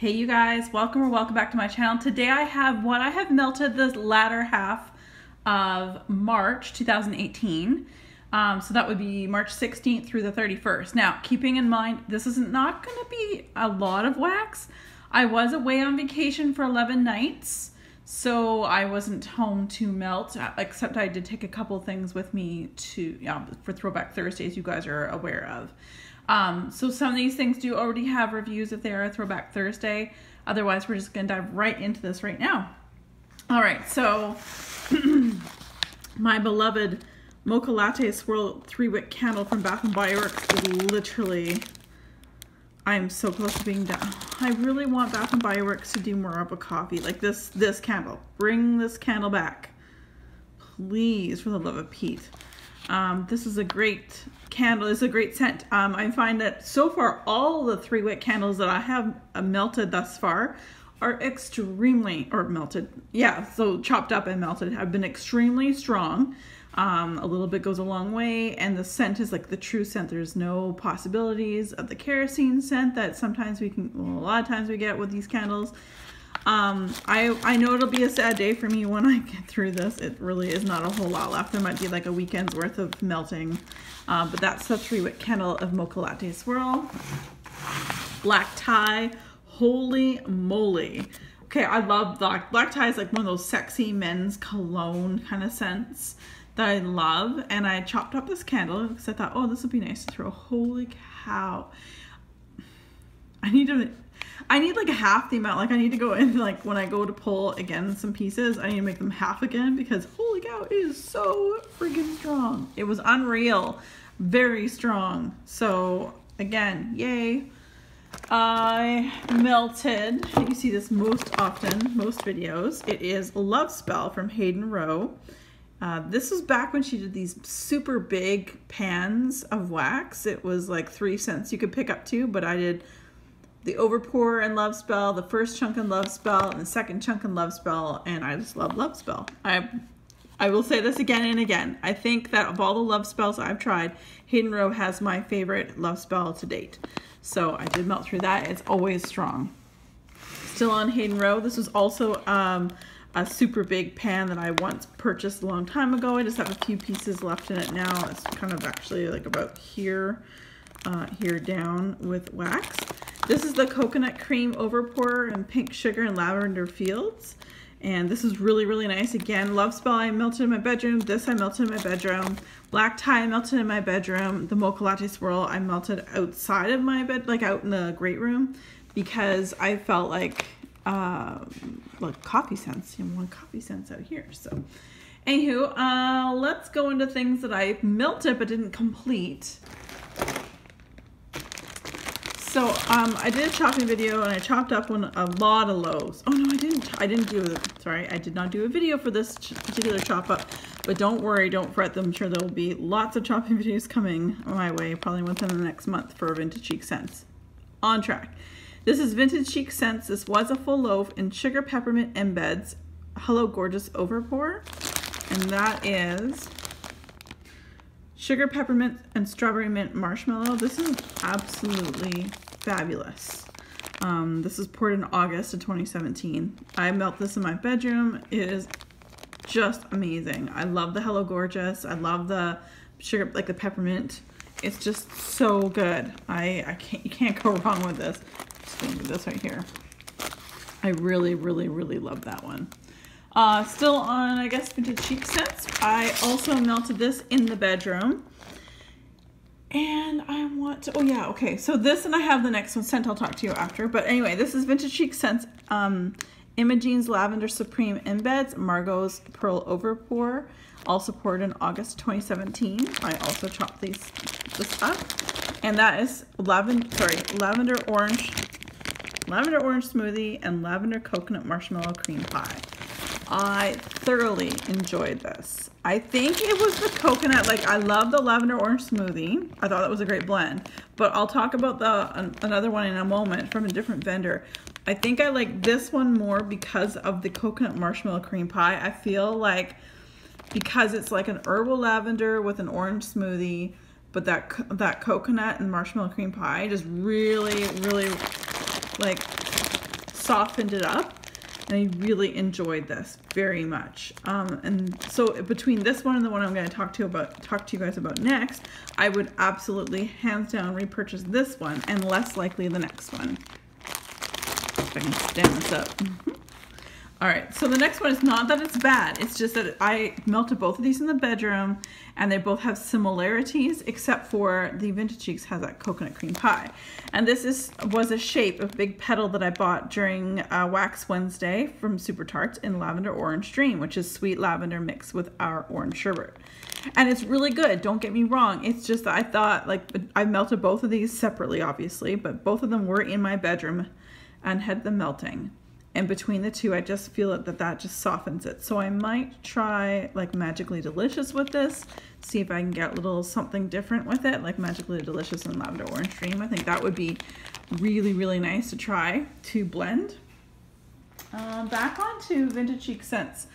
Hey you guys, welcome back to my channel. Today I have what I have melted the latter half of March 2018. So that would be March 16th through the 31st. Now, keeping in mind, this is not going to be a lot of wax. I was away on vacation for 11 nights, so I wasn't home to melt, except I did take a couple things with me to for Throwback Thursdays you guys are aware of. So some of these things do already have reviews if they are a Throwback Thursday. Otherwise, we're just going to dive right into this right now. All right, so my beloved Mocha Latte Swirl 3-wick candle from Bath & Body Works is literally, I'm so close to being done. I really want Bath & Body Works to do more of a coffee like this candle. Bring this candle back, please, for the love of Pete. This is a great candle. It's a great scent. I find that so far all the 3-wick candles that I have melted thus far are extremely, or melted, yeah, so chopped up and melted, have been extremely strong. A little bit goes a long way, and the scent is like the true scent. There's no possibilities of the kerosene scent that sometimes we can, well, a lot of times we get with these candles. I know it'll be a sad day for me when I get through this. It really is not a whole lot left. There might be like a weekend's worth of melting. But that's the 3-wick candle of Mocha Latte Swirl. Black Tie. Holy moly. Okay, I love Black Tie. Is like one of those sexy men's cologne kind of scents that I love. And I chopped up this candle because I thought, oh, this would be nice to throw. Holy cow. I need like half the amount. Like I need to go in, like when I go to pull again some pieces, I need to make them half again because holy cow, it is so freaking strong. It was unreal, very strong. So again, yay. I melted, you see this most often, most videos. It is Love Spell from Hayden Rowe. This was back when she did these super big pans of wax. It was like 3 cents you could pick up to, but I did the overpour and Love Spell, the first chunk in Love Spell, and the second chunk in Love Spell, and I just love Love Spell. I will say this again and again. I think that of all the Love Spells I've tried, Hayden Rowe has my favorite Love Spell to date. So I did melt through that. It's always strong. Still on Hayden Rowe. This was also a super big pan that I once purchased a long time ago. I just have a few pieces left in it now. It's kind of actually like about here, here down with wax. This is the Coconut Cream Overpour in Pink Sugar and Lavender Fields. And this is really, really nice. Again, Love Spell I melted in my bedroom. This I melted in my bedroom. Black Tie I melted in my bedroom. The Mocha Latte Swirl I melted outside of my bed, like out in the great room, because I felt like coffee scents. You want coffee scents out here. So, anywho, let's go into things that I melted but didn't complete. So I did a chopping video and I chopped up a lot of loaves. Oh no, I did not do a video for this particular chop up, but don't worry, don't fret. I'm sure there will be lots of chopping videos coming my way, probably within the next month for Vintage Chic Scents. On track. This is Vintage Chic Scents. This was a full loaf in Sugar Peppermint Embeds Hello Gorgeous Overpour, and that is Sugar Peppermint and Strawberry Mint Marshmallow. This is absolutely fabulous. This is poured in August of 2017. I melt this in my bedroom. It is just amazing. I love the Hello Gorgeous. I love the sugar, like the peppermint. It's just so good. You can't go wrong with this. Just gonna do this right here. I really, really, really love that one. Still on, I guess, Vintage Chic Scents. I also melted this in the bedroom. And I want to, oh yeah, okay. So this, and I have the next one scent I'll talk to you after. But anyway, this is Vintage Chic Scents. Imogene's Lavender Supreme Embeds, Margot's Pearl Overpour. Also poured in August 2017. I also chopped this up. And that is lavender orange smoothie and lavender coconut marshmallow cream pie. I thoroughly enjoyed this. I think it was the coconut, like I love the lavender orange smoothie. I thought that was a great blend, but I'll talk about another one in a moment from a different vendor. I think I like this one more because of the coconut marshmallow cream pie. I feel like because it's like an herbal lavender with an orange smoothie, but that coconut and marshmallow cream pie just really, really like softened it up. And I really enjoyed this very much. And so between this one and the one I'm going to talk to you guys about next, I would absolutely hands down repurchase this one and less likely the next one. If I can stand this up. All right, so the next one is not that it's bad. It's just that I melted both of these in the bedroom and they both have similarities except for the Vintage Cheeks has that coconut cream pie. And this was a shape of big petal that I bought during Wax Wednesday from Super Tarts in Lavender Orange Dream, which is sweet lavender mixed with our orange sherbet. And it's really good, don't get me wrong. It's just that I thought, like, I melted both of these separately, obviously, but both of them were in my bedroom and had them melting. And between the two, I just feel that just softens it. So I might try like Magically Delicious with this, see if I can get a little something different with it, like Magically Delicious and Lavender Orange Dream. I think that would be really, really nice to try to blend. Back on to Vintage Chic scents.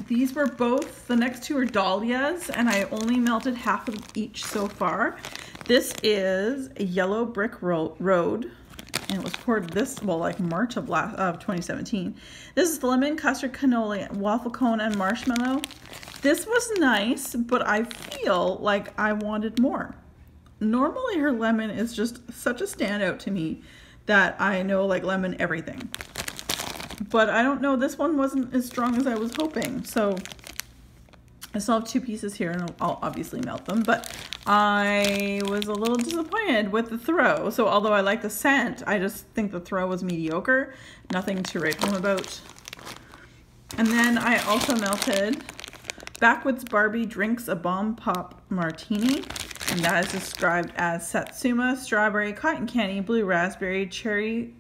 These were both, the next two are Dalias, and I only melted half of each so far. This is a Yellow Brick Road. And it was poured this, well, like March of 2017. This is lemon, custard, cannoli, waffle cone, and marshmallow. This was nice, but I feel like I wanted more. Normally her lemon is just such a standout to me that I know like lemon everything. But I don't know, this one wasn't as strong as I was hoping. So I still have two pieces here and I'll obviously melt them, but I was a little disappointed with the throw. So although I like the scent, I just think the throw was mediocre. Nothing to write home about. And then I also melted Backwoods Barbie Drinks a Bomb Pop Martini. And that is described as Satsuma, strawberry, cotton candy, blue raspberry, cherries,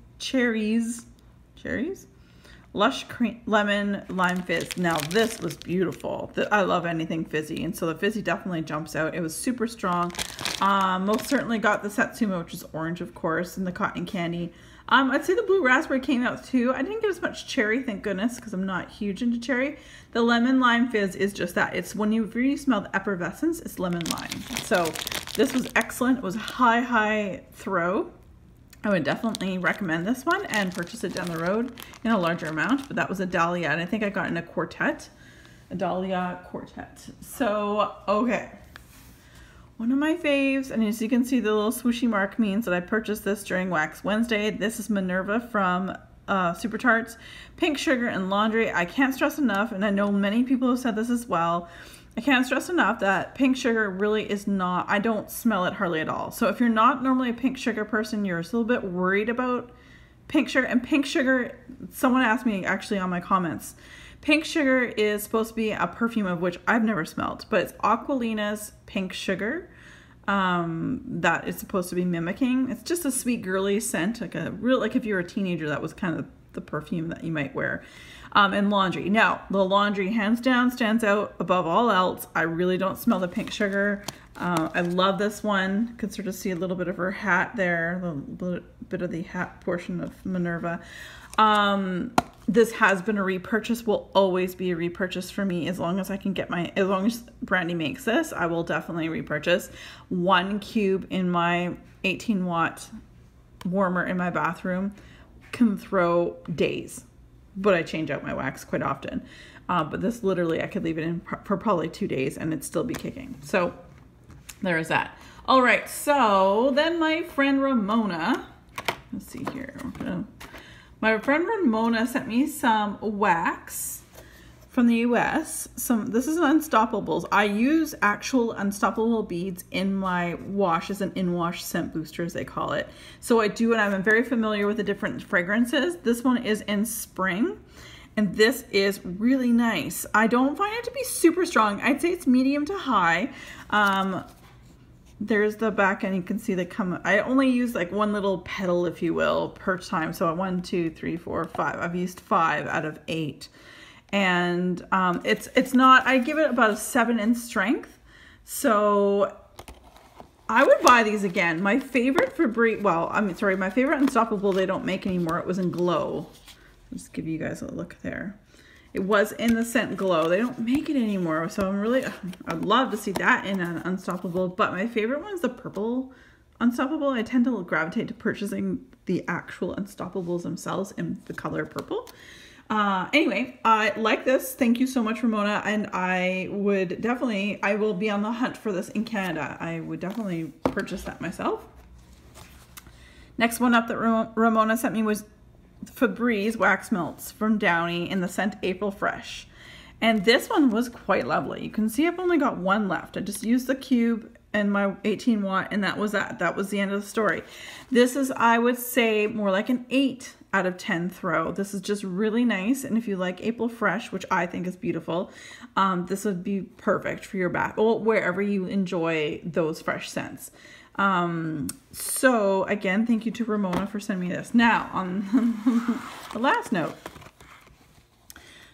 lush cream, lemon, lime fizz. Now this was beautiful. I love anything fizzy, and so the fizzy definitely jumps out. It was super strong. Most certainly got the Satsuma, which is orange, of course, and the cotton candy. I'd say the blue raspberry came out too. I didn't get as much cherry, thank goodness, because I'm not huge into cherry. The lemon lime fizz is just that. It's when you really smell the effervescence, it's lemon lime. So this was excellent. It was a high throw. I would definitely recommend this one and purchase it down the road in a larger amount, but that was a Dalia, and I think I got in a quartet, a Dalia quartet. So, okay. One of my faves, and as you can see, the little swooshy mark means that I purchased this during Wax Wednesday. This is Minerva from Super Tarts, Pink Sugar and Laundry. I can't stress enough, and I know many people have said this as well, I can't stress enough that pink sugar really is not, I don't smell it hardly at all. So if you're not normally a pink sugar person, you're a little bit worried about pink sugar. And pink sugar, someone asked me actually on my comments, pink sugar is supposed to be a perfume of which I've never smelled, but it's Aquilina's Pink Sugar that it's supposed to be mimicking. It's just a sweet girly scent, like if you were a teenager, that was kind of the perfume that you might wear. And Laundry. Now, the Laundry hands down stands out above all else. I really don't smell the pink sugar. I love this one. You can sort of see a little bit of her hat there, a little bit of the hat portion of Minerva. This has been a repurchase, will always be a repurchase for me as long as I can get as long as Brandy makes this, I will definitely repurchase. 1 cube in my 18-watt warmer in my bathroom can throw days. But I change out my wax quite often. But this literally, I could leave it in for probably 2 days and it'd still be kicking. So there is that. All right, so then my friend Ramona, let's see here. My friend Ramona sent me some wax from the US. This is Unstoppables. I use actual Unstoppable beads in my wash as an in-wash scent booster, as they call it. So I do, and I'm very familiar with the different fragrances. This one is in Spring, and this is really nice. I don't find it to be super strong. I'd say it's medium to high. There's the back, and you can see they come. I only use like one little petal, if you will, per time. So 1, 2, 3, 4, 5. I've used 5 out of 8. And it's not, I give it about a 7 in strength. So I would buy these again. My favorite my favorite Unstoppable they don't make anymore. It was in Glow. I'll just give you guys a look there. It was in the scent Glow. They don't make it anymore. So I'd love to see that in an Unstoppable. But my favorite one is the purple Unstoppable. I tend to gravitate to purchasing the actual Unstoppables themselves in the color purple. Anyway, I like this. Thank you so much, Ramona. And I will be on the hunt for this in Canada. I would definitely purchase that myself. Next one up that Ramona sent me was Febreze Wax Melts from Downy in the scent April Fresh. And this one was quite lovely. You can see I've only got one left. I just used the cube and my 18 watt, and that was that. That was the end of the story. This is, I would say, more like an 8 out of 10 throw. This is just really nice. And if you like April Fresh, which I think is beautiful, this would be perfect for your bath or wherever you enjoy those fresh scents. So again, thank you to Ramona for sending me this. Now on the last note.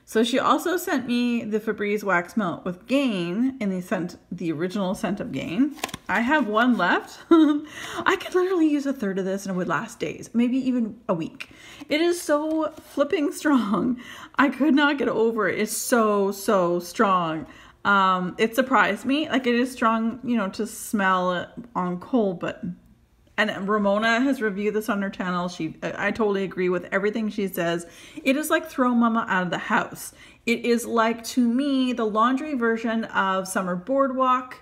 So she also sent me the Febreze Wax Melt with Gain in the original scent of Gain. I have one left. I could literally use a third of this and it would last days, maybe even a week. It is so flipping strong. I could not get over it. It's so strong. It surprised me. Like, it is strong, you know, to smell on cold, and Ramona has reviewed this on her channel. I totally agree with everything she says. It is like throw mama out of the house. It is like, to me, the laundry version of Summer Boardwalk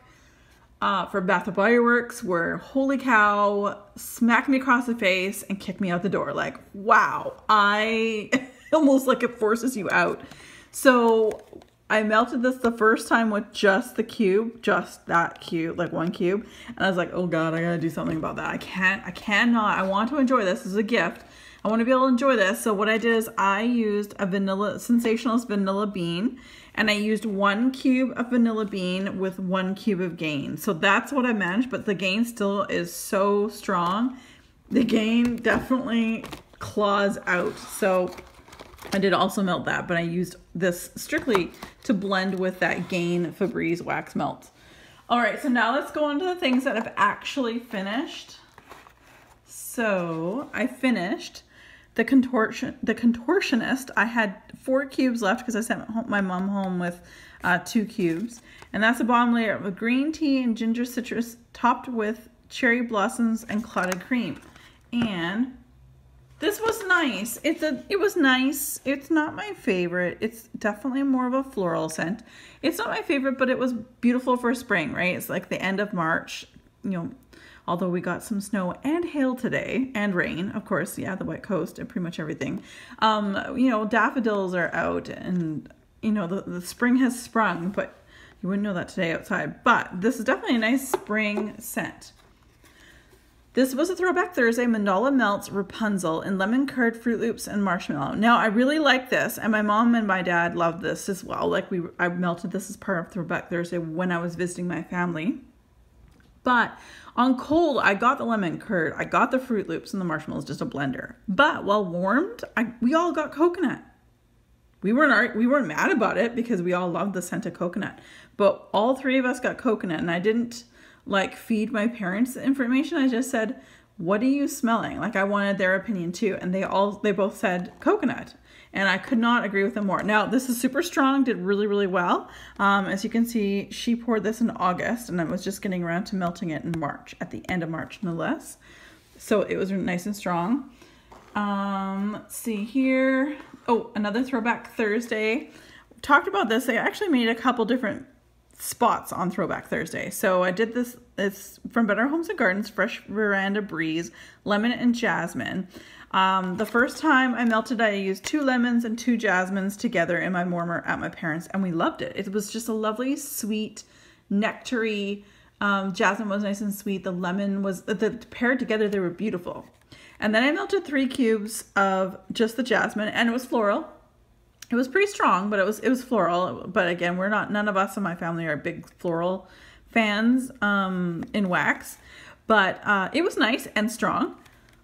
for Bath & Body Works, where, holy cow, smack me across the face and kick me out the door. Like, wow, almost like it forces you out. So I melted this the first time with just the cube, just that cube, like one cube. And I was like, oh God, I gotta do something about that. I cannot, I want to enjoy this as a gift. I want to be able to enjoy this. So what I did is I used a Sensationalist Vanilla Bean, and I used 1 cube of Vanilla Bean with 1 cube of Gain. So that's what I managed, but the Gain still is so strong. The Gain definitely claws out. So I did also melt that, but I used this strictly to blend with that Gain Febreze Wax Melt. All right, so now let's go on to the things that I've actually finished. So I finished the Contortionist. I had 4 cubes left because I sent my mom home with 2 cubes. And that's a bottom layer of green tea and ginger citrus topped with cherry blossoms and clotted cream. And this was nice. It was nice. It's not my favorite. It's definitely more of a floral scent. It's not my favorite, but it was beautiful for spring, right? It's like the end of March, you know, although we got some snow and hail today and rain, of course. Yeah, the West Coast and pretty much everything. You know, daffodils are out and, you know, the spring has sprung, but you wouldn't know that today outside. But this is definitely a nice spring scent. This was a Throwback Thursday Mandala Melts Rapunzel in lemon curd, Fruit Loops, and marshmallow. Now, I really like this, and my mom and my dad loved this as well. Like, I melted this as part of Throwback Thursday when I was visiting my family. But on cold, I got the lemon curd, I got the Fruit Loops, and the marshmallows, just a blender. But while warmed, we all got coconut. We weren't mad about it because we all loved the scent of coconut. But all 3 of us got coconut, and I didn't like feed my parents the information. I just said, what are you smelling? Like, I wanted their opinion too. And they both said coconut, and I could not agree with them more. Now, this is super strong, did really, really well. As you can see, she poured this in August, and I was just getting around to melting it in March, at the end of March, no less. So it was nice and strong. Let's see here. Oh, another Throwback Thursday. Talked about this. I actually made a couple different spots on Throwback Thursday. So I did this, it's from Better Homes and Gardens, Fresh Veranda Breeze, Lemon and Jasmine. The first time I melted, I used 2 lemons and 2 jasmines together in my warmer at my parents', and we loved it. It was just a lovely, sweet, nectary, jasmine was nice and sweet. The lemon was, paired together, they were beautiful. And then I melted 3 cubes of just the jasmine, and it was floral. It was pretty strong, but it was floral. But again, none of us in my family are big floral fans in wax. But it was nice and strong.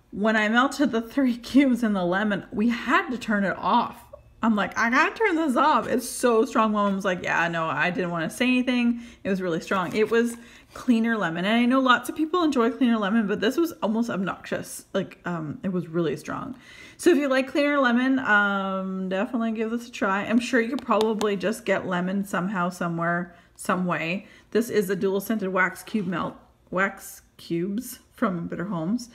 When I melted the 3 cubes in the lemon, we had to turn it off. I'm like, I gotta turn this off. It's so strong. Mom was like, yeah, no, I didn't want to say anything. It was really strong. It was cleaner lemon. And I know lots of people enjoy cleaner lemon, but this was almost obnoxious. Like, it was really strong. So if you like cleaner lemon, definitely give this a try. I'm sure you could probably just get lemon somehow, somewhere, some way. This is a dual scented wax cubes from Better Homes.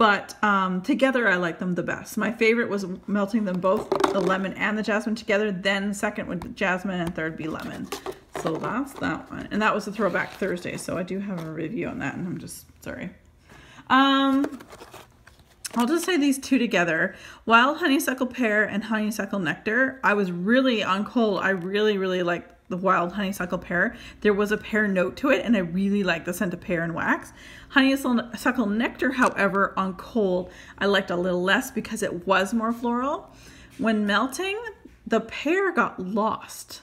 But together I like them the best. My favorite was melting them both, the lemon and the jasmine together. Then second would jasmine and third be lemon. So that's that one. And that was a Throwback Thursday. So I do have a review on that and I'm just sorry. I'll just say these two together. Wild Honeysuckle Pear and Honeysuckle Nectar. I was really on cold. I really liked the Wild Honeysuckle Pear. There was a pear note to it and I really liked the scent of pear and wax. Honeysuckle Nectar, however, on cold, I liked a little less because it was more floral. When melting, the pear got lost.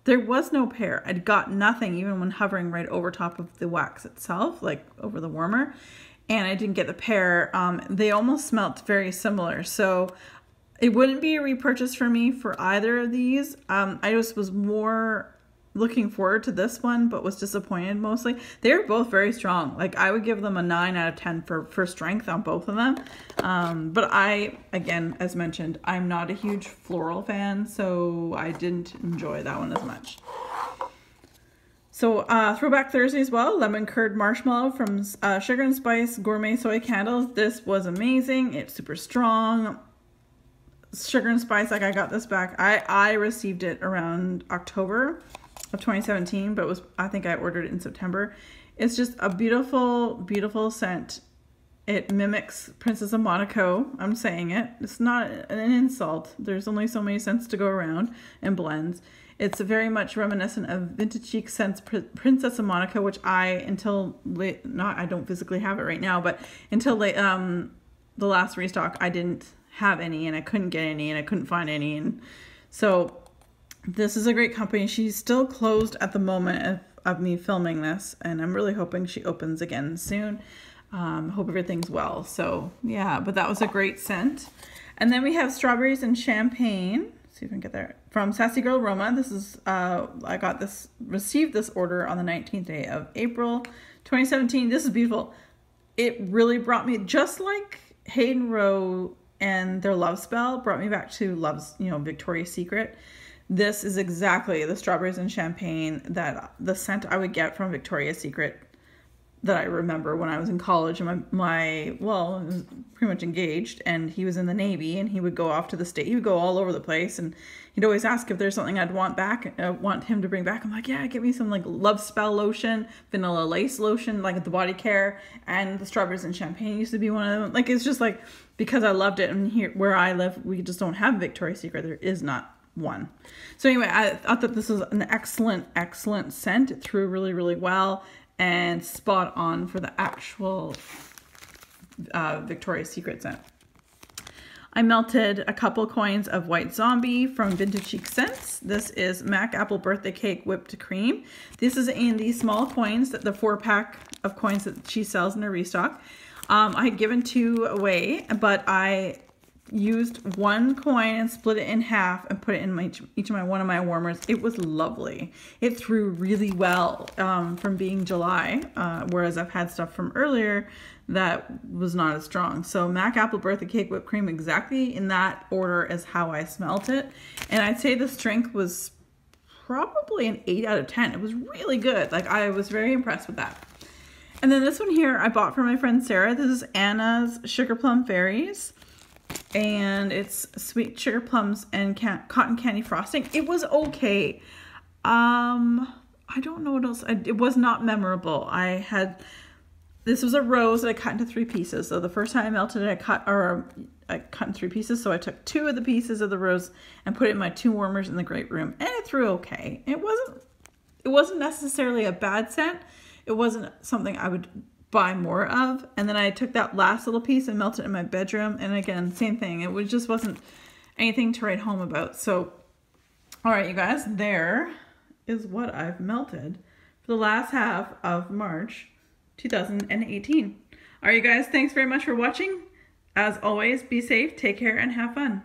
There was no pear. I'd got nothing even when hovering right over top of the wax itself, like over the warmer. And I didn't get the pear. They almost smelt very similar. So it wouldn't be a repurchase for me for either of these. I just was more looking forward to this one, but was disappointed mostly. They're both very strong. Like I would give them a 9 out of 10 for strength on both of them. But I, again, as mentioned, I'm not a huge floral fan, so I didn't enjoy that one as much. So Throwback Thursday as well, lemon curd marshmallow from Sugar and Spice Gourmet Soy Candles. This was amazing. It's super strong. Sugar and Spice, like I got this back. I received it around October of 2017, but it was, I think I ordered it in September. It's just a beautiful, beautiful scent. It mimics Princess of Monaco. I'm saying it. It's not an insult. There's only so many scents to go around and blends. It's very much reminiscent of Vintage Chic scents Princess of Monaco, which I don't physically have it right now, but until the last restock, I didn't have any and I couldn't get any and I couldn't find any. And so this is a great company. She's still closed at the moment of me filming this, and I'm really hoping she opens again soon. Hope everything's well. So yeah, but that was a great scent. And then we have Strawberries and Champagne. See if I can get there. From Sassy Girl Roma. This is, I received this order on the 19th day of April, 2017. This is beautiful. It really brought me, just like Hayden Rowe and their Love Spell, brought me back to Love's, Victoria's Secret. This is exactly the Strawberries and Champagne, that the scent I would get from Victoria's Secret that I remember when I was in college, and I was pretty much engaged, and he was in the Navy, and he would go off to the state. He would go all over the place, and he'd always ask if there's something I'd want him to bring back. I'm like, yeah, get me some like Love Spell lotion, Vanilla Lace lotion, like at the body care, and the Strawberries and Champagne used to be one of them. Like, it's just like, because I loved it, and here where I live, we just don't have Victoria's Secret. There is not one. So anyway, I thought that this was an excellent scent. It threw really, really well. And spot on for the actual Victoria's Secret scent. I melted a couple coins of White Zombie from Vintage Chic Scents. This is Mac Apple Birthday Cake Whipped Cream. This is in these small coins, the 4-pack of coins that she sells in her restock. I had given 2 away, but I used 1 coin and split it in half and put it in one of my warmers. It was lovely. It threw really well from being July, whereas I've had stuff from earlier that was not as strong. So Mac Apple Birthday Cake Whipped Cream, exactly in that order is how I smelt it. And I'd say the strength was probably an 8 out of 10. It was really good. Like, I was very impressed with that. And then this one here I bought from my friend Sarah. This is Anna's Sugar Plum Fairies. And it's sweet sugar plums and cotton candy frosting. It was okay. I don't know what else. It was not memorable. This was a rose that I cut into 3 pieces. So the first time I melted it, I cut in 3 pieces. So I took 2 of the pieces of the rose and put it in my 2 warmers in the great room, and it threw okay. It wasn't necessarily a bad scent. It wasn't something I would buy more of. And then I took that last little piece and melted it in my bedroom, and again, same thing. It just wasn't anything to write home about. So all right, you guys, there is what I've melted for the last half of March 2018. All right, you guys, thanks very much for watching. As always, be safe, take care, and have fun.